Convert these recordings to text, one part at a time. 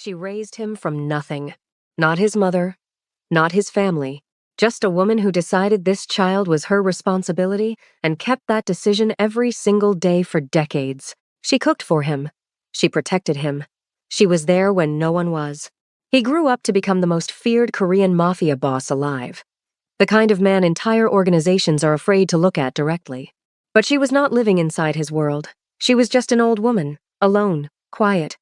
She raised him from nothing. Not his mother, not his family, just a woman who decided this child was her responsibility and kept that decision every single day for decades. She cooked for him. She protected him. She was there when no one was. He grew up to become the most feared Korean mafia boss alive, the kind of man entire organizations are afraid to look at directly. But she was not living inside his world. She was just an old woman, alone, quiet,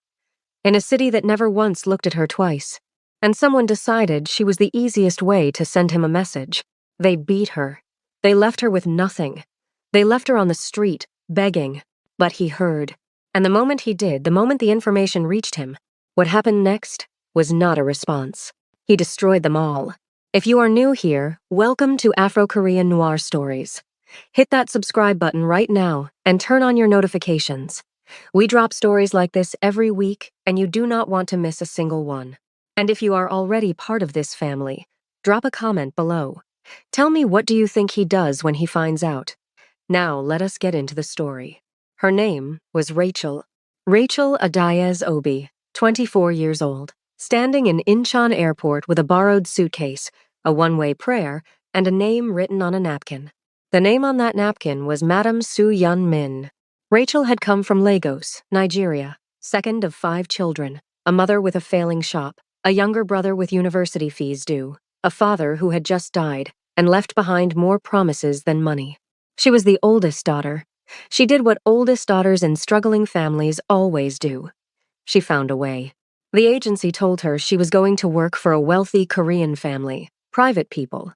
in a city that never once looked at her twice. And someone decided she was the easiest way to send him a message. They beat her. They left her with nothing. They left her on the street, begging. But he heard. And the moment he did, the moment the information reached him, what happened next was not a response. He destroyed them all. If you are new here, welcome to Afro-Korean Noir Stories. Hit that subscribe button right now and turn on your notifications. We drop stories like this every week, and you do not want to miss a single one. And if you are already part of this family, drop a comment below. Tell me, what do you think he does when he finds out? Now let us get into the story. Her name was Rachel. Rachel Adayez Obi, 24 years old, standing in Incheon Airport with a borrowed suitcase, a one-way prayer, and a name written on a napkin. The name on that napkin was Madam Soo-yeon Min. Rachel had come from Lagos, Nigeria, second of 5 children, a mother with a failing shop, a younger brother with university fees due, a father who had just died, and left behind more promises than money. She was the oldest daughter. She did what oldest daughters in struggling families always do. She found a way. The agency told her she was going to work for a wealthy Korean family, private people.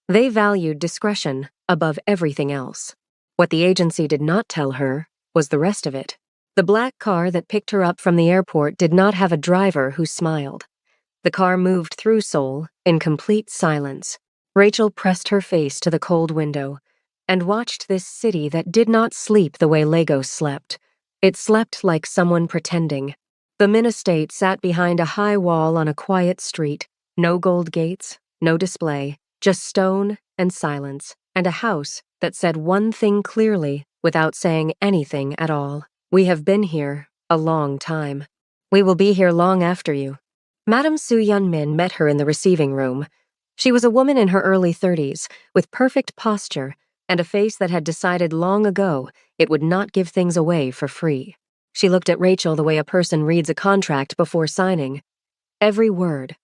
They valued discretion above everything else. What the agency did not tell her was the rest of it. The black car that picked her up from the airport did not have a driver who smiled. The car moved through Seoul in complete silence. Rachel pressed her face to the cold window and watched this city that did not sleep the way Lagos slept. It slept like someone pretending. The Min estate sat behind a high wall on a quiet street. No gold gates, no display, just stone and silence, and a house that said one thing clearly without saying anything at all. We have been here a long time. We will be here long after you. Madam Soo-yeon Min met her in the receiving room. She was a woman in her early 30s, with perfect posture and a face that had decided long ago it would not give things away for free. She looked at Rachel the way a person reads a contract before signing. Every word.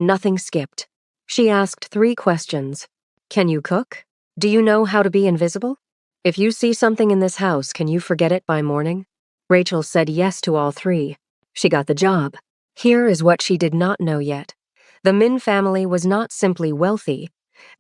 Nothing skipped. She asked 3 questions. Can you cook? Do you know how to be invisible? If you see something in this house, can you forget it by morning? Rachel said yes to all 3. She got the job. Here is what she did not know yet. The Min family was not simply wealthy.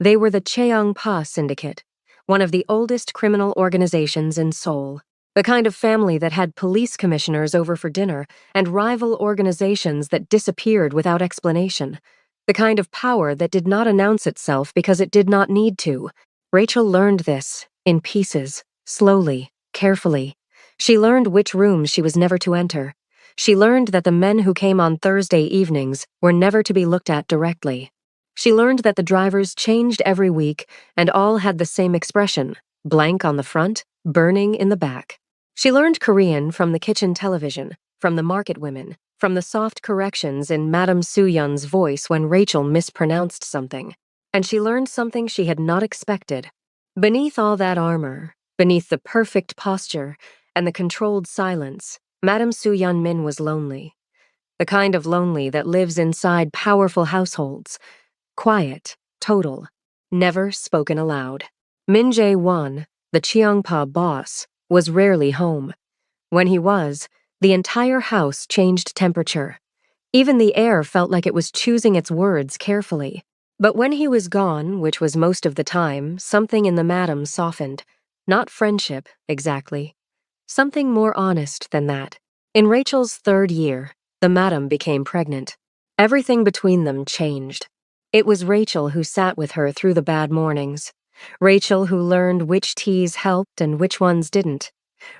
They were the Cheongpa Syndicate, one of the oldest criminal organizations in Seoul. The kind of family that had police commissioners over for dinner and rival organizations that disappeared without explanation. The kind of power that did not announce itself because it did not need to. Rachel learned this, in pieces, slowly, carefully. She learned which rooms she was never to enter. She learned that the men who came on Thursday evenings were never to be looked at directly. She learned that the drivers changed every week and all had the same expression, blank on the front, burning in the back. She learned Korean from the kitchen television, from the market women, from the soft corrections in Madam Soo-yeon's voice when Rachel mispronounced something. And she learned something she had not expected. Beneath all that armor, beneath the perfect posture and the controlled silence, Madam Soo-yeon Min was lonely. The kind of lonely that lives inside powerful households. Quiet, total, never spoken aloud. Min Jae-won, the Cheongpa boss, was rarely home. When he was, the entire house changed temperature. Even the air felt like it was choosing its words carefully. But when he was gone, which was most of the time, something in the madam softened. Not friendship, exactly. Something more honest than that. In Rachel's 3rd year, the madam became pregnant. Everything between them changed. It was Rachel who sat with her through the bad mornings. Rachel who learned which teas helped and which ones didn't.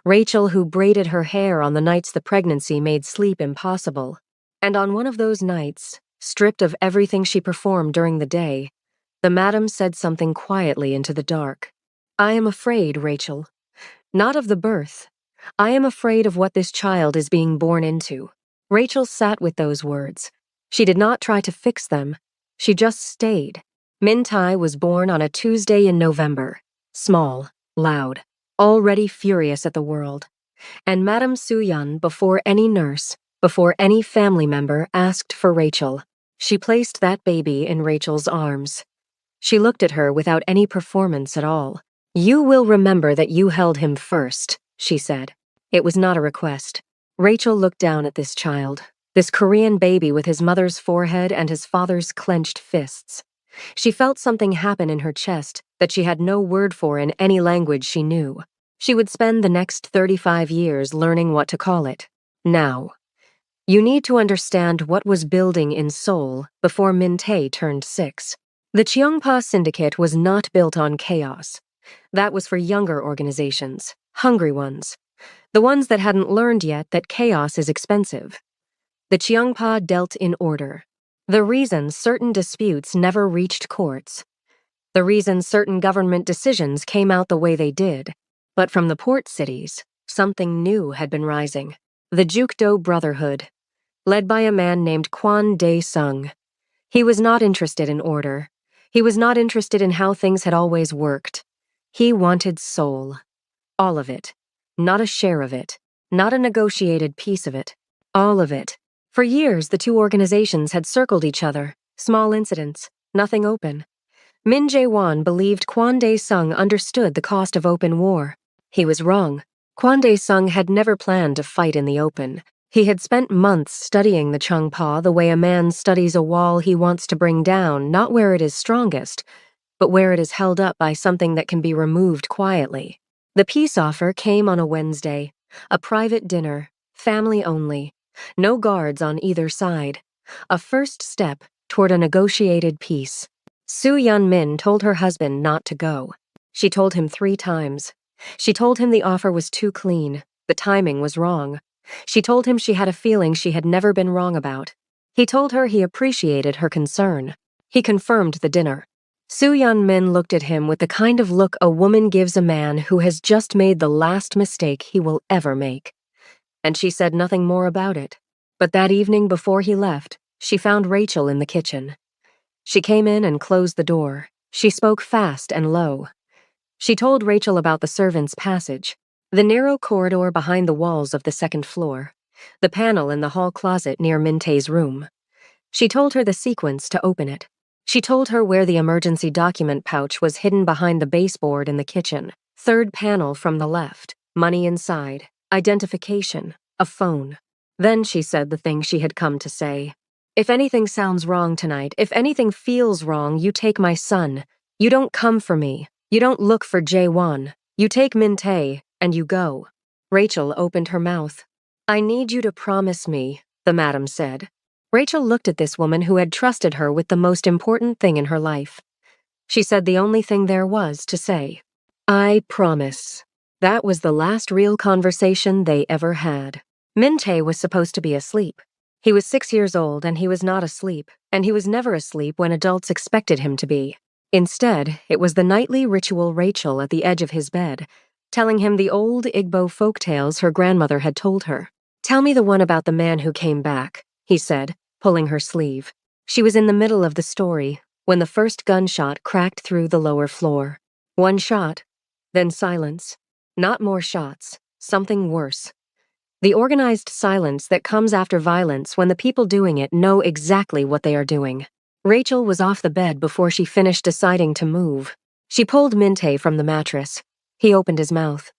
Rachel who braided her hair on the nights the pregnancy made sleep impossible. And on one of those nights, stripped of everything she performed during the day, the madam said something quietly into the dark. I am afraid, Rachel. Not of the birth. I am afraid of what this child is being born into. Rachel sat with those words. She did not try to fix them. She just stayed. Min Tai was born on a Tuesday in November. Small, loud, already furious at the world. And Madame Su-Yun, before any nurse, before any family member, asked for Rachel. She placed that baby in Rachel's arms. She looked at her without any performance at all. "You will remember that you held him first," she said. It was not a request. Rachel looked down at this child, this Korean baby with his mother's forehead and his father's clenched fists. She felt something happen in her chest that she had no word for in any language she knew. She would spend the next 35 years learning what to call it. Now. You need to understand what was building in Seoul before Min Tae turned 6. The Cheongpa Syndicate was not built on chaos. That was for younger organizations, hungry ones, the ones that hadn't learned yet that chaos is expensive. The Cheongpa dealt in order. The reason certain disputes never reached courts. The reason certain government decisions came out the way they did. But from the port cities, something new had been rising. The Jukdo Brotherhood, led by a man named Kwon Dae-sung. He was not interested in order. He was not interested in how things had always worked. He wanted Seoul. All of it. Not a share of it. Not a negotiated piece of it. All of it. For years, the two organizations had circled each other. Small incidents. Nothing open. Min Jae-won believed Kwon Dae-sung understood the cost of open war. He was wrong. Kwon Dae-sung had never planned to fight in the open. He had spent months studying the Cheongpa the way a man studies a wall he wants to bring down, not where it is strongest, but where it is held up by something that can be removed quietly. The peace offer came on a Wednesday, a private dinner, family only, no guards on either side, a first step toward a negotiated peace. Soo-Yeon Min told her husband not to go. She told him 3 times. She told him the offer was too clean, the timing was wrong. She told him she had a feeling she had never been wrong about. He told her he appreciated her concern. He confirmed the dinner. Soo-Yeon Min looked at him with the kind of look a woman gives a man who has just made the last mistake he will ever make. And she said nothing more about it. But that evening before he left, she found Rachel in the kitchen. She came in and closed the door. She spoke fast and low. She told Rachel about the servants' passage, the narrow corridor behind the walls of the 2nd floor, the panel in the hall closet near Min Tae's room. She told her the sequence to open it. She told her where the emergency document pouch was hidden behind the baseboard in the kitchen. 3rd panel from the left, money inside, identification, a phone. Then she said the thing she had come to say. "If anything sounds wrong tonight, if anything feels wrong, you take my son. You don't come for me. You don't look for Jae-won. You take Min Tae, and you go." Rachel opened her mouth. "I need you to promise me," the madam said. Rachel looked at this woman who had trusted her with the most important thing in her life. She said the only thing there was to say. "I promise." That was the last real conversation they ever had. Min Tae was supposed to be asleep. He was 6 years old and he was not asleep, and he was never asleep when adults expected him to be. Instead, it was the nightly ritual Rachel at the edge of his bed, telling him the old Igbo folktales her grandmother had told her. "Tell me the one about the man who came back," he said, pulling her sleeve. She was in the middle of the story when the first gunshot cracked through the lower floor. One shot, then silence. Not more shots, something worse. The organized silence that comes after violence when the people doing it know exactly what they are doing. Rachel was off the bed before she finished deciding to move. She pulled Min Tae from the mattress. He opened his mouth.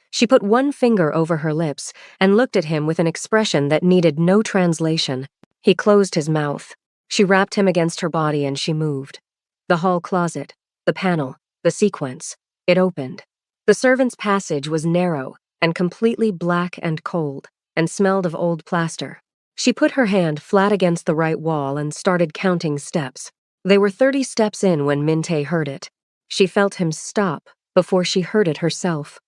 She put one finger over her lips and looked at him with an expression that needed no translation. He closed his mouth. She wrapped him against her body and she moved. The hall closet, the panel, the sequence. It opened. The servants' passage was narrow and completely black and cold, and smelled of old plaster. She put her hand flat against the right wall and started counting steps. They were 30 steps in when Min Tae heard it. She felt him stop before she heard it herself.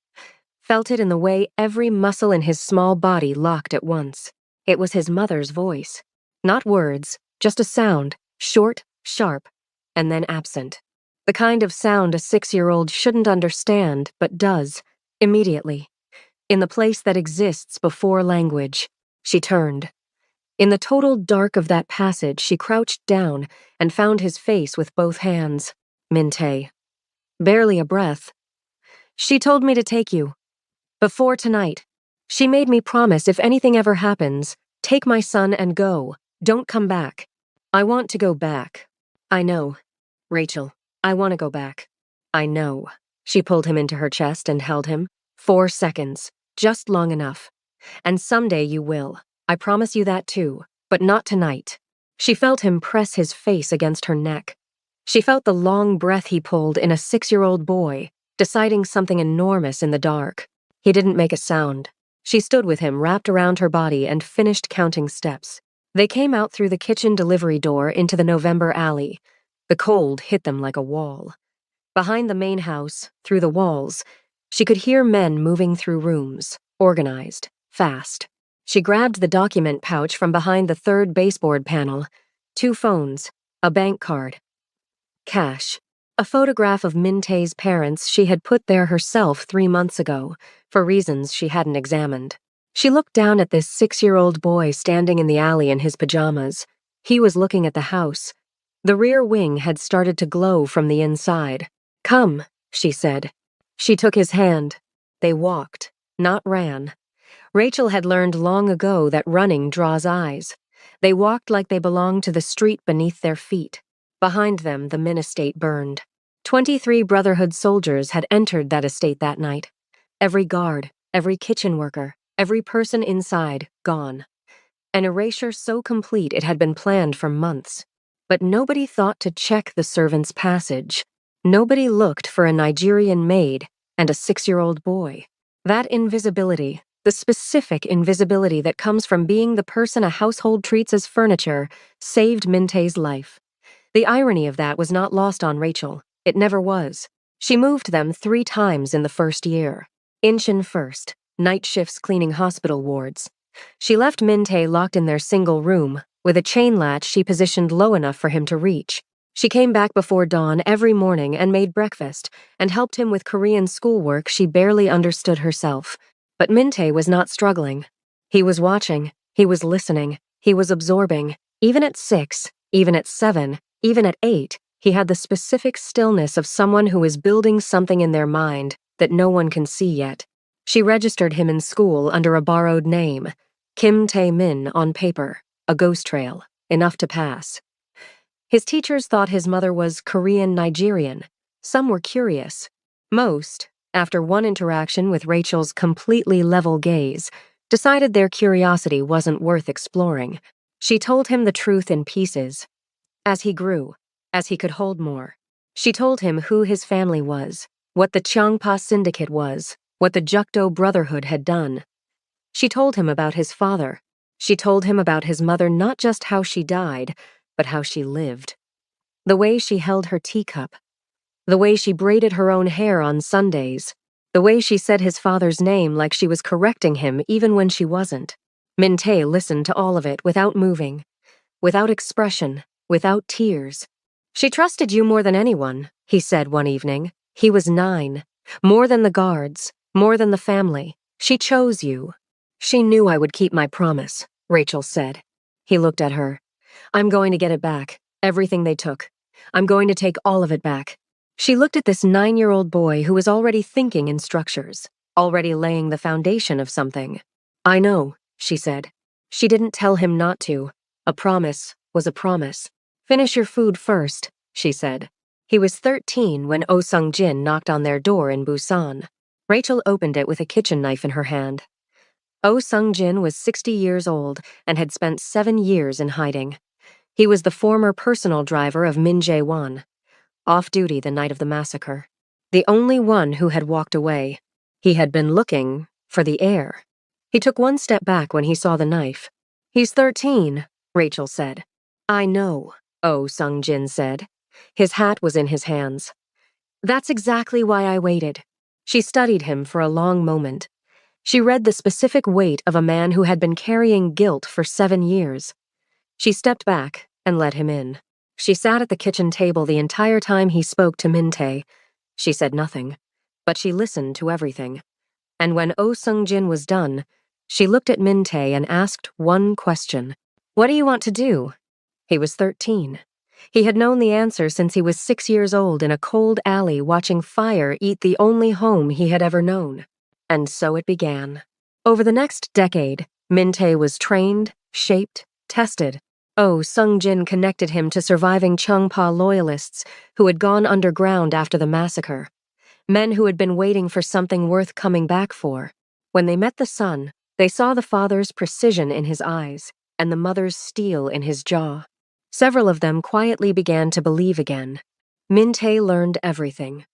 Felt it in the way every muscle in his small body locked at once. It was his mother's voice. Not words, just a sound, short, sharp, and then absent. The kind of sound a 6-year-old shouldn't understand, but does, immediately. In the place that exists before language. She turned. In the total dark of that passage, she crouched down and found his face with both hands. Min-tae. Barely a breath. She told me to take you. Before tonight. She made me promise if anything ever happens, take my son and go. Don't come back. I want to go back. I know. Rachel, I want to go back. I know. She pulled him into her chest and held him. 4 seconds. Just long enough. And someday you will. I promise you that too. But not tonight. She felt him press his face against her neck. She felt the long breath he pulled in a 6-year-old boy, deciding something enormous in the dark. He didn't make a sound. She stood with him wrapped around her body and finished counting steps. They came out through the kitchen delivery door into the November alley. The cold hit them like a wall. Behind the main house, through the walls, she could hear men moving through rooms, organized, fast. She grabbed the document pouch from behind the third baseboard panel. 2 phones, a bank card. Cash. A photograph of Min-tae's parents she had put there herself 3 months ago, for reasons she hadn't examined. She looked down at this 6-year-old boy standing in the alley in his pajamas. He was looking at the house. The rear wing had started to glow from the inside. Come, she said. She took his hand. They walked, not ran. Rachel had learned long ago that running draws eyes. They walked like they belonged to the street beneath their feet. Behind them, the Min estate burned. 23 Brotherhood soldiers had entered that estate that night. Every guard, every kitchen worker, every person inside, gone. An erasure so complete it had been planned for months. But nobody thought to check the servants' passage. Nobody looked for a Nigerian maid and a 6-year-old boy. That invisibility, the specific invisibility that comes from being the person a household treats as furniture, saved Min-tae's life. The irony of that was not lost on Rachel. It never was. She moved them 3 times in the first year. Incheon first, night shifts cleaning hospital wards. She left Min-tae locked in their single room, with a chain latch she positioned low enough for him to reach. She came back before dawn every morning and made breakfast, and helped him with Korean schoolwork she barely understood herself. But Min-tae was not struggling. He was watching, he was listening, he was absorbing. Even at 6, even at 7, even at 8, he had the specific stillness of someone who is building something in their mind that no one can see yet. She registered him in school under a borrowed name, Kim Tae-min on paper, a ghost trail, enough to pass. His teachers thought his mother was Korean-Nigerian. Some were curious. Most, after one interaction with Rachel's completely level gaze, decided their curiosity wasn't worth exploring. She told him the truth in pieces. As he grew, as he could hold more, she told him who his family was, what the Cheongpa Syndicate was, what the Jukdo Brotherhood had done. She told him about his father. She told him about his mother, not just how she died, but how she lived. The way she held her teacup. The way she braided her own hair on Sundays. The way she said his father's name like she was correcting him even when she wasn't. Min-tae listened to all of it without moving, without expression, without tears. She trusted you more than anyone, he said one evening. He was 9. More than the guards, more than the family. She chose you. She knew I would keep my promise, Rachel said. He looked at her. I'm going to get it back, everything they took. I'm going to take all of it back. She looked at this 9-year-old boy who was already thinking in structures, already laying the foundation of something. I know, she said. She didn't tell him not to. A promise was a promise. Finish your food first, she said. He was 13 when Oh Sung-jin knocked on their door in Busan. Rachel opened it with a kitchen knife in her hand. Oh Sung-jin was 60 years old and had spent 7 years in hiding. He was the former personal driver of Min Jae-won, off duty the night of the massacre. The only one who had walked away. He had been looking for the heir. He took one step back when he saw the knife. He's 13, Rachel said. I know, Oh Sung-jin said. His hat was in his hands. That's exactly why I waited. She studied him for a long moment. She read the specific weight of a man who had been carrying guilt for 7 years. She stepped back and let him in. She sat at the kitchen table the entire time he spoke to Min-tae. She said nothing, but she listened to everything. And when Oh Sung-jin was done, she looked at Min-tae and asked one question. "What do you want to do?" He was 13. He had known the answer since he was 6 years old in a cold alley watching fire eat the only home he had ever known. And so it began. Over the next decade, Min-tae was trained, shaped, tested. Oh, Sung-jin connected him to surviving Chung-pa loyalists who had gone underground after the massacre. Men who had been waiting for something worth coming back for. When they met the son, they saw the father's precision in his eyes and the mother's steel in his jaw. Several of them quietly began to believe again. Min-tae learned everything.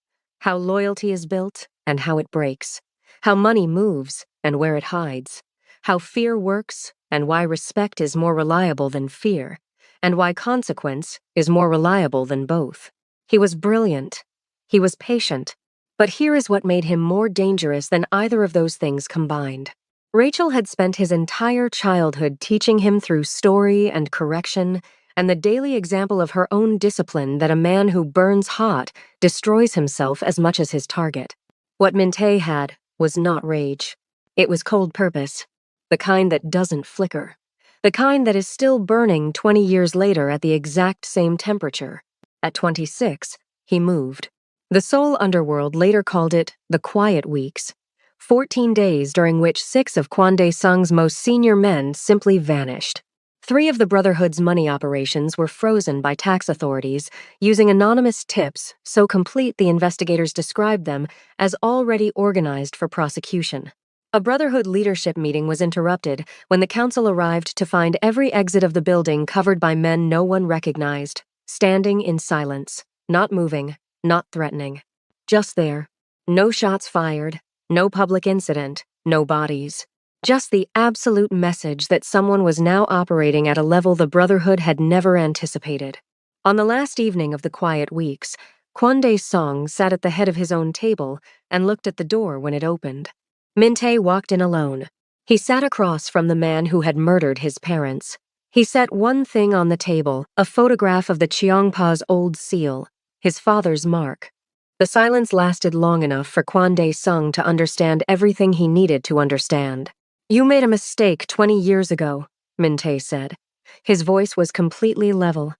How loyalty is built and how it breaks. How money moves and where it hides. How fear works and why respect is more reliable than fear. And why consequence is more reliable than both. He was brilliant. He was patient. But here is what made him more dangerous than either of those things combined. Rachel had spent his entire childhood teaching him through story and correction and the daily example of her own discipline that a man who burns hot destroys himself as much as his target. What Min-tae had was not rage. It was cold purpose, the kind that doesn't flicker, the kind that is still burning 20 years later at the exact same temperature. At 26, he moved. The Seoul underworld later called it the Quiet Weeks, 14 days during which 6 of Kwon Dae-sung's most senior men simply vanished. 3 of the Brotherhood's money operations were frozen by tax authorities using anonymous tips so complete the investigators described them as already organized for prosecution. A Brotherhood leadership meeting was interrupted when the council arrived to find every exit of the building covered by men no one recognized, standing in silence, not moving, not threatening. Just there. No shots fired, no public incident, no bodies. Just the absolute message that someone was now operating at a level the Brotherhood had never anticipated. On the last evening of the Quiet Weeks, Kwon Dae-sung sat at the head of his own table and looked at the door when it opened. Min-tae walked in alone. He sat across from the man who had murdered his parents. He set one thing on the table, a photograph of the Cheongpa's old seal, his father's mark. The silence lasted long enough for Kwon Dae-sung to understand everything he needed to understand. "You made a mistake 20 years ago," Min-tae said. His voice was completely level.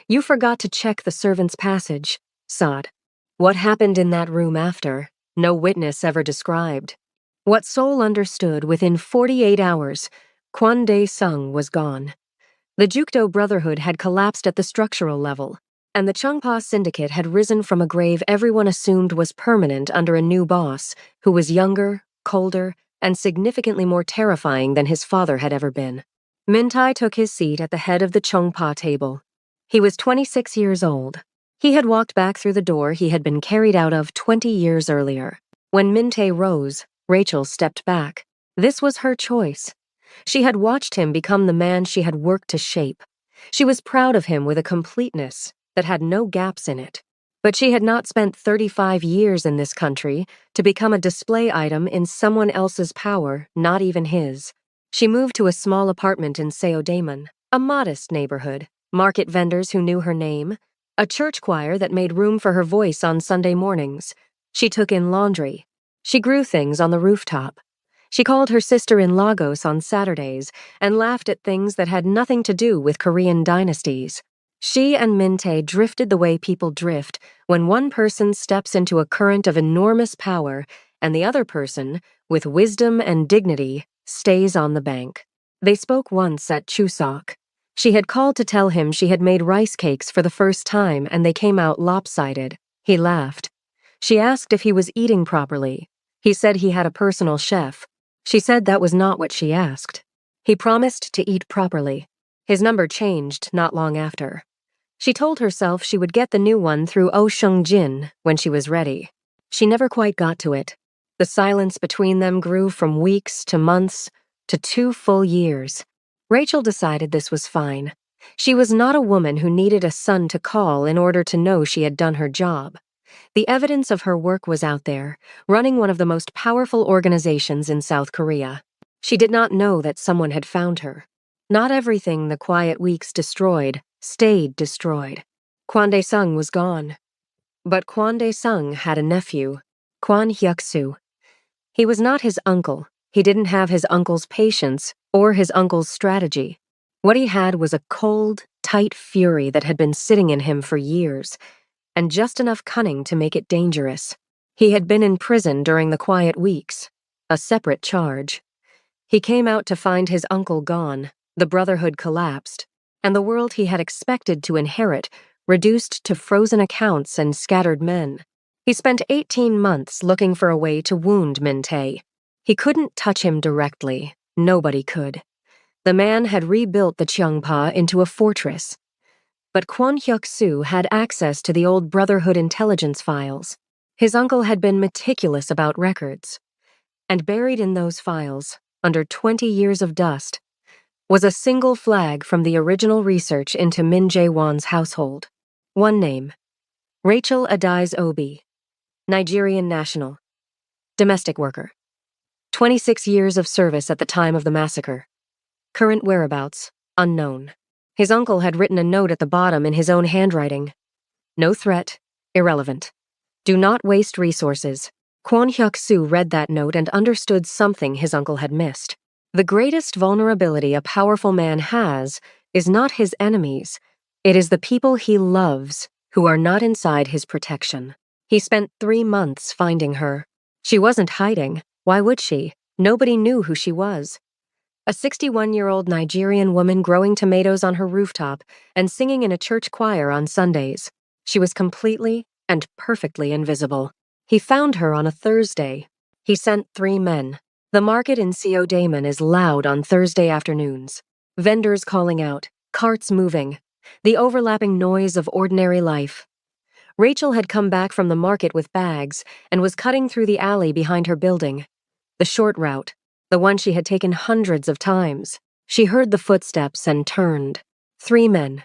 "You forgot to check the servant's passage, Sod. What happened in that room after, no witness ever described. What Seoul understood within 48 hours, Kwon Dae-sung was gone. The Jukdo Brotherhood had collapsed at the structural level, and the Chungpa Syndicate had risen from a grave everyone assumed was permanent under a new boss who was younger, colder, and significantly more terrifying than his father had ever been. Min-tae took his seat at the head of the Chungpa table. He was 26 years old. He had walked back through the door he had been carried out of 20 years earlier. When Min-tae rose, Rachel stepped back. This was her choice. She had watched him become the man she had worked to shape. She was proud of him with a completeness that had no gaps in it. But she had not spent 35 years in this country to become a display item in someone else's power, not even his. She moved to a small apartment in Seodaemun, a modest neighborhood, market vendors who knew her name, a church choir that made room for her voice on Sunday mornings. She took in laundry. She grew things on the rooftop. She called her sister in Lagos on Saturdays and laughed at things that had nothing to do with Korean dynasties. She and Min-tae drifted the way people drift when one person steps into a current of enormous power and the other person, with wisdom and dignity, stays on the bank. They spoke once at Chuseok. She had called to tell him she had made rice cakes for the first time and they came out lopsided. He laughed. She asked if he was eating properly. He said he had a personal chef. She said that was not what she asked. He promised to eat properly. His number changed not long after. She told herself she would get the new one through Oh Seung-jin when she was ready. She never quite got to it. The silence between them grew from weeks to months to 2 full years. Rachel decided this was fine. She was not a woman who needed a son to call in order to know she had done her job. The evidence of her work was out there, running one of the most powerful organizations in South Korea. She did not know that someone had found her. Not everything the Quiet Weeks destroyed stayed destroyed. Kwon Dae-sung was gone. But Kwon Dae-sung had a nephew, Kwon Hyuk-soo. He was not his uncle. He didn't have his uncle's patience or his uncle's strategy. What he had was a cold, tight fury that had been sitting in him for years, and just enough cunning to make it dangerous. He had been in prison during the quiet weeks, a separate charge. He came out to find his uncle gone, the Brotherhood collapsed, and the world he had expected to inherit reduced to frozen accounts and scattered men. He spent 18 months looking for a way to wound Min-tae. He couldn't touch him directly. Nobody could. The man had rebuilt the Cheongpa into a fortress. But Kwon Hyuk-soo had access to the old Brotherhood intelligence files. His uncle had been meticulous about records. And buried in those files, under 20 years of dust, was a single flag from the original research into Min Jae-won's household. One name: Rachel Adize Obi, Nigerian national, domestic worker. 26 years of service at the time of the massacre. Current whereabouts, unknown. His uncle had written a note at the bottom in his own handwriting. No threat, irrelevant. Do not waste resources. Kwon Hyuk-soo read that note and understood something his uncle had missed. The greatest vulnerability a powerful man has is not his enemies. It is the people he loves who are not inside his protection. He spent 3 months finding her. She wasn't hiding. Why would she? Nobody knew who she was. A 61-year-old Nigerian woman growing tomatoes on her rooftop and singing in a church choir on Sundays. She was completely and perfectly invisible. He found her on a Thursday. He sent 3 men. The market in Seo Daemun is loud on Thursday afternoons. Vendors calling out, carts moving, the overlapping noise of ordinary life. Rachel had come back from the market with bags and was cutting through the alley behind her building. The short route, the one she had taken hundreds of times. She heard the footsteps and turned. 3 men.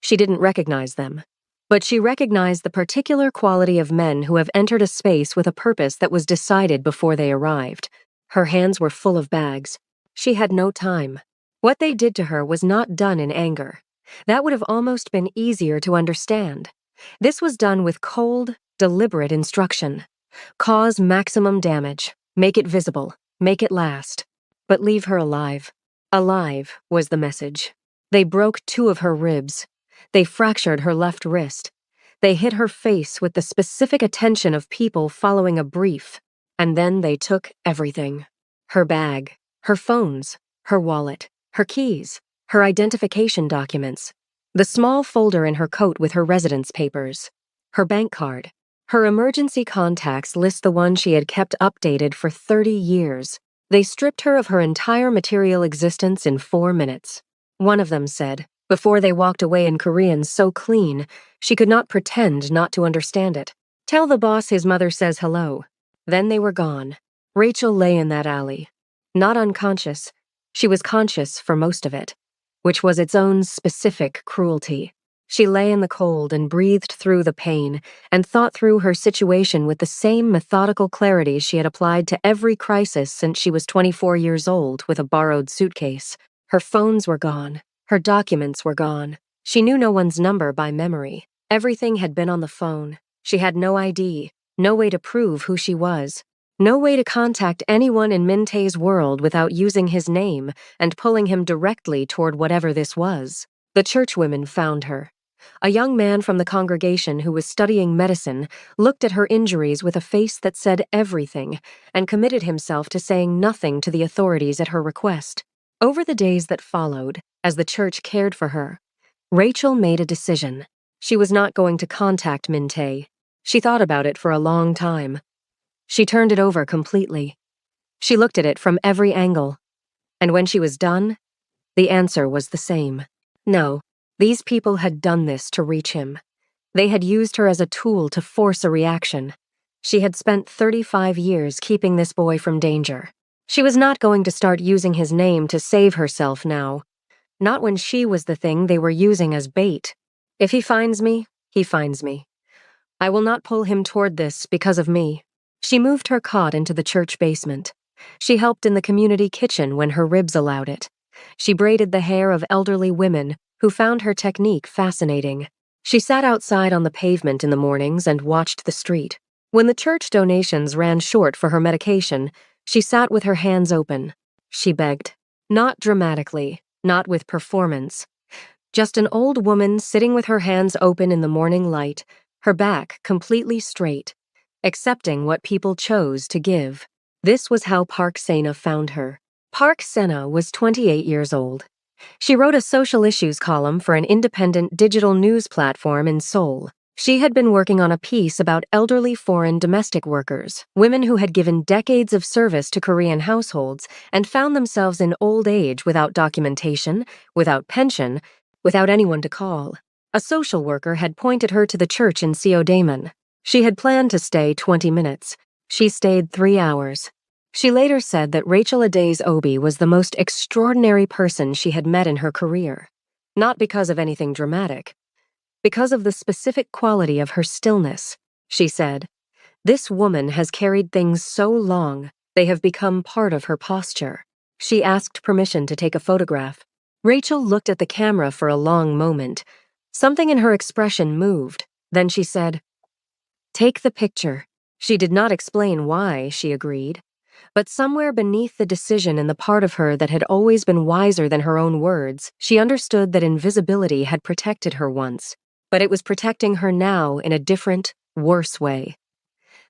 She didn't recognize them. But she recognized the particular quality of men who have entered a space with a purpose that was decided before they arrived. Her hands were full of bags. She had no time. What they did to her was not done in anger. That would have almost been easier to understand. This was done with cold, deliberate instruction. Cause maximum damage. Make it visible. Make it last. But leave her alive. Alive was the message. They broke 2 of her ribs. They fractured her left wrist. They hit her face with the specific attention of people following a brief. And then they took everything. Her bag, her phones, her wallet, her keys, her identification documents, the small folder in her coat with her residence papers, her bank card. Her emergency contacts list the one she had kept updated for 30 years. They stripped her of her entire material existence in 4 minutes. One of them said, before they walked away in Korean so clean, she could not pretend not to understand it. Tell the boss his mother says hello. Then they were gone. Rachel lay in that alley. Not unconscious. She was conscious for most of it, which was its own specific cruelty. She lay in the cold and breathed through the pain and thought through her situation with the same methodical clarity she had applied to every crisis since she was 24 years old with a borrowed suitcase. Her phones were gone. Her documents were gone. She knew no one's number by memory. Everything had been on the phone. She had no ID, no way to prove who she was, no way to contact anyone in Min-tae's world without using his name and pulling him directly toward whatever this was. The churchwomen found her. A young man from the congregation who was studying medicine looked at her injuries with a face that said everything and committed himself to saying nothing to the authorities at her request. Over the days that followed, as the church cared for her, Rachel made a decision. She was not going to contact Min-tae. She thought about it for a long time. She turned it over completely. She looked at it from every angle. And when she was done, the answer was the same. No, these people had done this to reach him. They had used her as a tool to force a reaction. She had spent 35 years keeping this boy from danger. She was not going to start using his name to save herself now. Not when she was the thing they were using as bait. If he finds me, he finds me. I will not pull him toward this because of me. She moved her cot into the church basement. She helped in the community kitchen when her ribs allowed it. She braided the hair of elderly women who found her technique fascinating. She sat outside on the pavement in the mornings and watched the street. When the church donations ran short for her medication, she sat with her hands open. She begged. Not dramatically, not with performance. Just an old woman sitting with her hands open in the morning light, her back completely straight, accepting what people chose to give. This was how Park Sena found her. Park Sena was 28 years old. She wrote a social issues column for an independent digital news platform in Seoul. She had been working on a piece about elderly foreign domestic workers, women who had given decades of service to Korean households and found themselves in old age without documentation, without pension, without anyone to call. A social worker had pointed her to the church in Seodaemun. She had planned to stay 20 minutes. She stayed 3 hours. She later said that Rachel Aday's Obi was the most extraordinary person she had met in her career. Not because of anything dramatic. Because of the specific quality of her stillness, she said. This woman has carried things so long, they have become part of her posture. She asked permission to take a photograph. Rachel looked at the camera for a long moment. Something in her expression moved. Then she said, "Take the picture." She did not explain why, she agreed. But somewhere beneath the decision in the part of her that had always been wiser than her own words, she understood that invisibility had protected her once. But it was protecting her now in a different, worse way.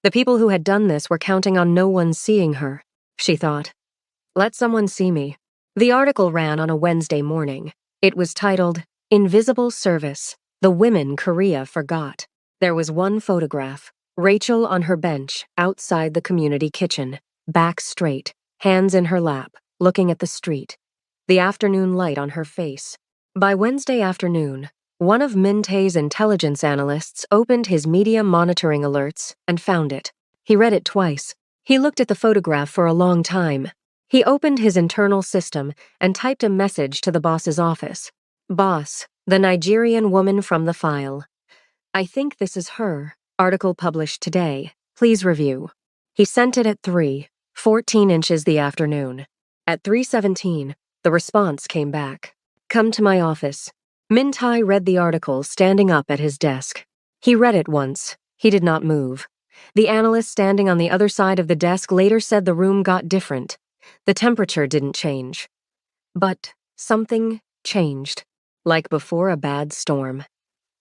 The people who had done this were counting on no one seeing her, she thought. Let someone see me. The article ran on a Wednesday morning. It was titled, "Invisible Service, the Women Korea Forgot." There was one photograph, Rachel on her bench outside the community kitchen, back straight, hands in her lap, looking at the street, the afternoon light on her face. By Wednesday afternoon, one of Min Tae's intelligence analysts opened his media monitoring alerts and found it. He read it twice. He looked at the photograph for a long time. He opened his internal system and typed a message to the boss's office. "Boss, the Nigerian woman from the file. I think this is her. Article published today. Please review." He sent it at 3:14 inches the afternoon. At 3:17, the response came back. "Come to my office." Min Tae read the article standing up at his desk. He read it once. He did not move. The analyst standing on the other side of the desk later said the room got different. The temperature didn't change. But something changed, like before a bad storm.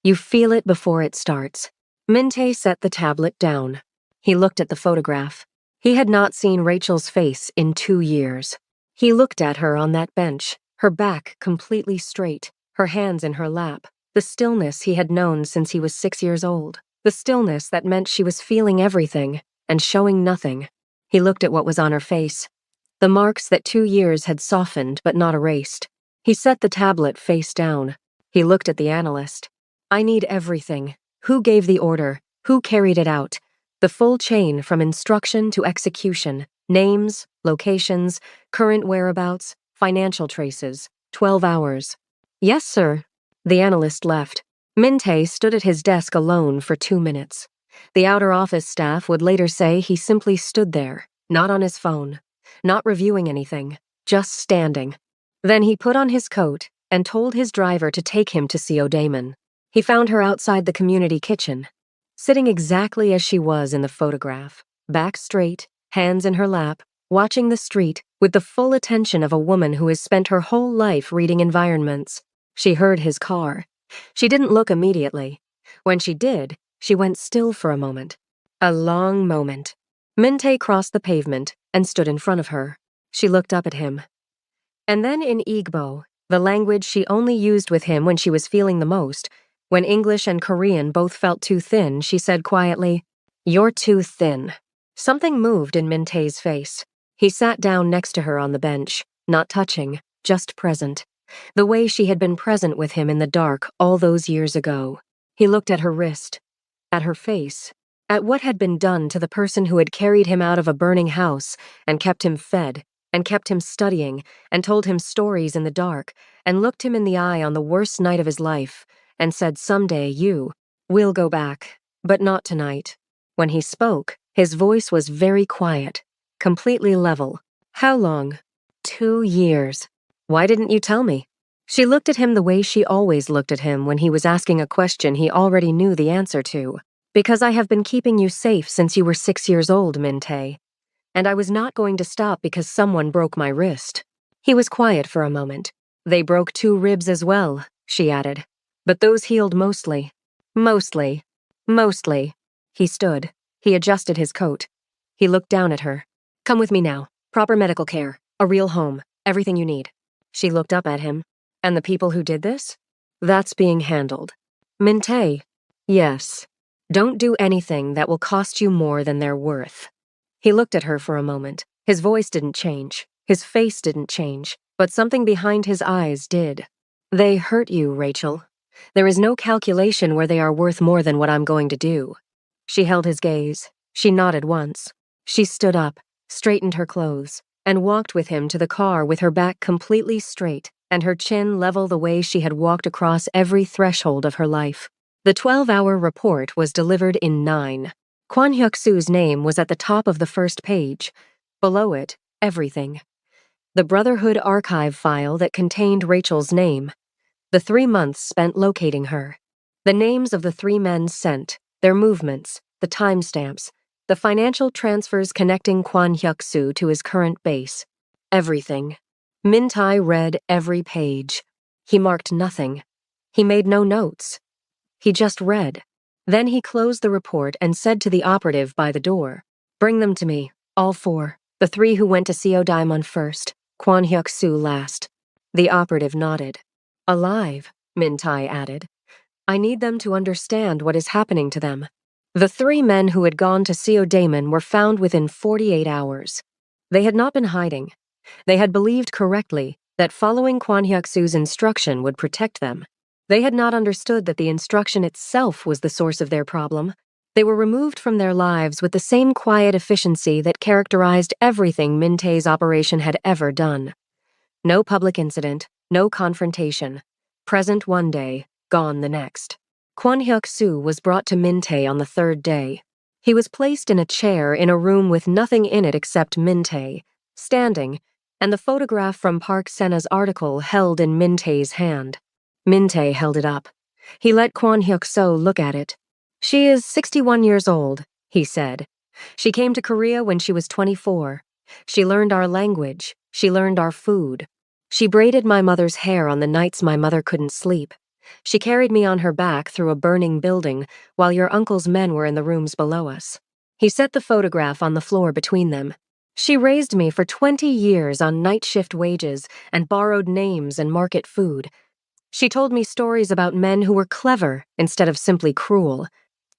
You feel it before it starts. Min Tae set the tablet down. He looked at the photograph. He had not seen Rachel's face in 2 years. He looked at her on that bench, her back completely straight, her hands in her lap, the stillness he had known since he was 6 years old, the stillness that meant she was feeling everything and showing nothing. He looked at what was on her face, the marks that 2 years had softened but not erased. He set the tablet face down. He looked at the analyst. "I need everything. Who gave the order? Who carried it out? The full chain from instruction to execution, names, locations, current whereabouts, financial traces, 12 hours. "Yes, sir." The analyst left. Min Tae stood at his desk alone for 2 minutes. The outer office staff would later say he simply stood there, not on his phone, not reviewing anything, just standing. Then he put on his coat and told his driver to take him to Seodaemun. He found her outside the community kitchen, sitting exactly as she was in the photograph, back straight, hands in her lap, watching the street with the full attention of a woman who has spent her whole life reading environments. She heard his car. She didn't look immediately. When she did, she went still for a moment. A long moment. Min Tae crossed the pavement and stood in front of her. She looked up at him. And then in Igbo, the language she only used with him when she was feeling the most, when English and Korean both felt too thin, she said quietly, "You're too thin." Something moved in Min Tae's face. He sat down next to her on the bench, not touching, just present. The way she had been present with him in the dark all those years ago. He looked at her wrist, at her face, at what had been done to the person who had carried him out of a burning house and kept him fed, and kept him studying, and told him stories in the dark, and looked him in the eye on the worst night of his life, and said, "Someday we'll go back, but not tonight." When he spoke, his voice was very quiet, completely level. "How long?" 2 years. "Why didn't you tell me?" She looked at him the way she always looked at him when he was asking a question he already knew the answer to. "Because I have been keeping you safe since you were 6 years old, Min Tae. And I was not going to stop because someone broke my wrist." He was quiet for a moment. They broke 2 ribs as well, she added. But those healed mostly. Mostly. Mostly. He stood. He adjusted his coat. He looked down at her. Come with me now. Proper medical care. A real home. Everything you need. She looked up at him. And the people who did this? That's being handled. Mintay. Yes. Don't do anything that will cost you more than they're worth. He looked at her for a moment. His voice didn't change. His face didn't change. But something behind his eyes did. They hurt you, Rachel. There is no calculation where they are worth more than what I'm going to do. She held his gaze. She nodded once. She stood up, straightened her clothes, and walked with him to the car with her back completely straight and her chin level the way she had walked across every threshold of her life. The 12-hour report was delivered in 9. Kwon Hyuk-soo's name was at the top of the first page. Below it, everything. The Brotherhood archive file that contained Rachel's name. The 3 months spent locating her. The names of the 3 men sent, their movements, the timestamps, the financial transfers connecting Kwon Hyuk-soo to his current base. Everything. Min-tae read every page. He marked nothing. He made no notes. He just read. Then he closed the report and said to the operative by the door, Bring them to me, all 4. The 3 who went to Seo Daimon first, Kwon Hyuk-soo last. The operative nodded. Alive, Min-tae added. I need them to understand what is happening to them. The 3 men who had gone to Seo Daimon were found within 48 hours. They had not been hiding. They had believed correctly that following Kwon Hyuk-soo's instruction would protect them. They had not understood that the instruction itself was the source of their problem. They were removed from their lives with the same quiet efficiency that characterized everything Min-tae's operation had ever done. No public incident, no confrontation. Present one day, gone the next. Kwon Hyuk-soo was brought to Min-tae on the 3rd day. He was placed in a chair in a room with nothing in it except Min-tae, standing, and the photograph from Park Sena's article held in Min-tae's hand. Min-tae held it up. He let Kwon Hyuk-soo look at it. She is 61 years old, he said. She came to Korea when she was 24. She learned our language. She learned our food. She braided my mother's hair on the nights my mother couldn't sleep. She carried me on her back through a burning building while your uncle's men were in the rooms below us. He set the photograph on the floor between them. She raised me for 20 years on night shift wages and borrowed names and market food. She told me stories about men who were clever instead of simply cruel.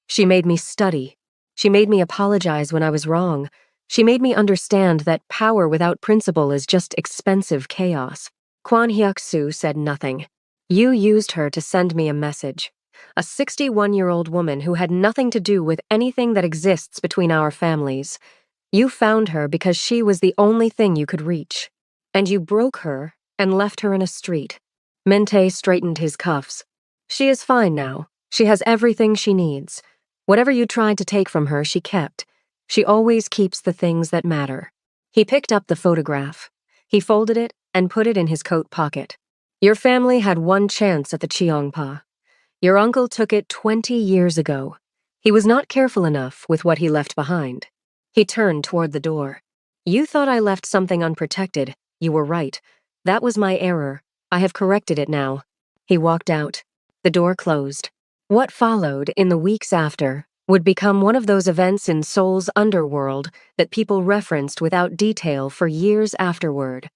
She made me study. She made me apologize when I was wrong. She made me understand that power without principle is just expensive chaos. Kwon Hyuk-soo said nothing. You used her to send me a message. A 61-year-old woman who had nothing to do with anything that exists between our families. You found her because she was the only thing you could reach. And you broke her and left her in a street. Min-tae straightened his cuffs. She is fine now. She has everything she needs. Whatever you tried to take from her, she kept. She always keeps the things that matter. He picked up the photograph. He folded it and put it in his coat pocket. Your family had one chance at the Cheongpa. Your uncle took it 20 years ago. He was not careful enough with what he left behind. He turned toward the door. You thought I left something unprotected. You were right. That was my error. I have corrected it now. He walked out. The door closed. What followed in the weeks after would become one of those events in Seoul's underworld that people referenced without detail for years afterward.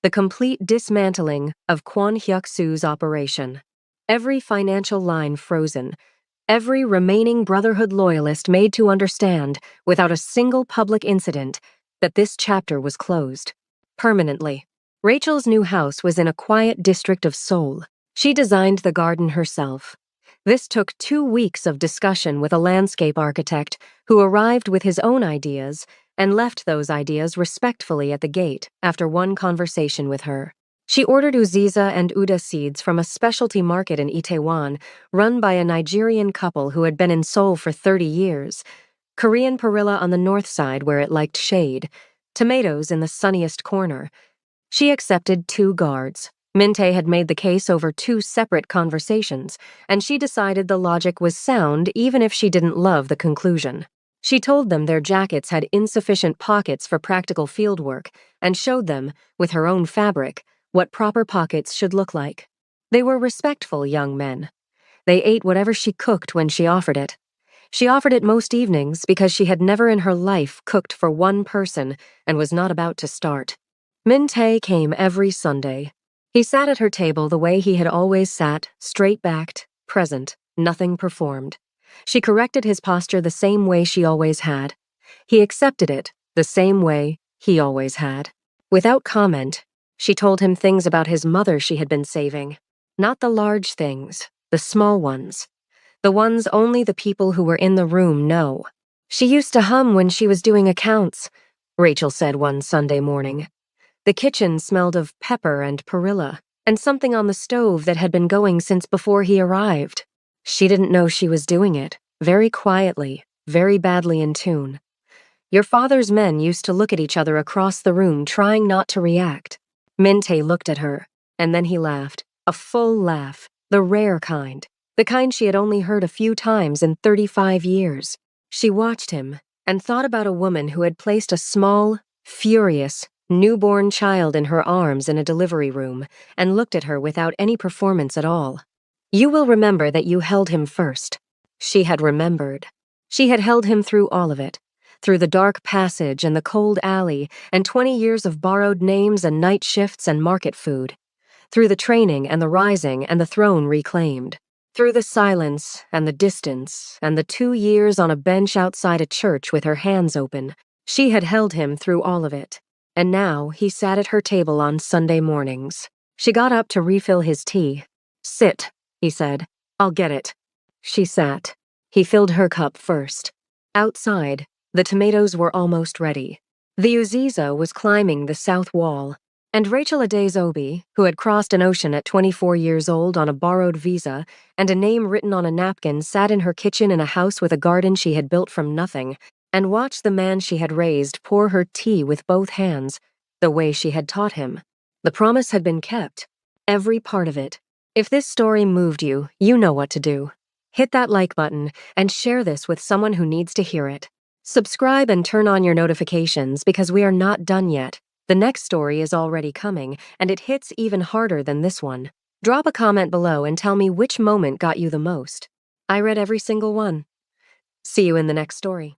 The complete dismantling of Kwon Hyuk-soo's operation. Every financial line frozen. Every remaining Brotherhood loyalist made to understand, without a single public incident, that this chapter was closed. Permanently. Rachel's new house was in a quiet district of Seoul. She designed the garden herself. This took 2 weeks of discussion with a landscape architect who arrived with his own ideas and left those ideas respectfully at the gate after one conversation with her. She ordered uziza and uda seeds from a specialty market in Itaewon run by a Nigerian couple who had been in Seoul for 30 years, Korean perilla on the north side where it liked shade, tomatoes in the sunniest corner. She accepted 2 guards. Min-tae had made the case over 2 separate conversations, and she decided the logic was sound even if she didn't love the conclusion. She told them their jackets had insufficient pockets for practical fieldwork and showed them, with her own fabric, what proper pockets should look like. They were respectful young men. They ate whatever she cooked when she offered it. She offered it most evenings because she had never in her life cooked for one person and was not about to start. Min-tae came every Sunday. He sat at her table the way he had always sat, straight-backed, present, nothing performed. She corrected his posture the same way she always had. He accepted it the same way he always had. Without comment, she told him things about his mother she had been saving. Not the large things, the small ones. The ones only the people who were in the room know. She used to hum when she was doing accounts, Rachel said one Sunday morning. The kitchen smelled of pepper and perilla, and something on the stove that had been going since before he arrived. She didn't know she was doing it, very quietly, very badly in tune. Your father's men used to look at each other across the room, trying not to react. Min-tae looked at her, and then he laughed, a full laugh, the rare kind. The kind she had only heard a few times in 35 years. She watched him and thought about a woman who had placed a small, furious, newborn child in her arms in a delivery room and looked at her without any performance at all. You will remember that you held him first. She had remembered. She had held him through all of it, through the dark passage and the cold alley and 20 years of borrowed names and night shifts and market food, through the training and the rising and the throne reclaimed. Through the silence and the distance and the 2 years on a bench outside a church with her hands open, she had held him through all of it. And now he sat at her table on Sunday mornings. She got up to refill his tea. Sit, he said. I'll get it. She sat. He filled her cup first. Outside, the tomatoes were almost ready. The uziza was climbing the south wall. And Rachel Adezobi, who had crossed an ocean at 24 years old on a borrowed visa and a name written on a napkin, sat in her kitchen in a house with a garden she had built from nothing and watched the man she had raised pour her tea with both hands, the way she had taught him. The promise had been kept, every part of it. If this story moved you, you know what to do. Hit that like button and share this with someone who needs to hear it. Subscribe and turn on your notifications because we are not done yet. The next story is already coming, and it hits even harder than this one. Drop a comment below and tell me which moment got you the most. I read every single one. See you in the next story.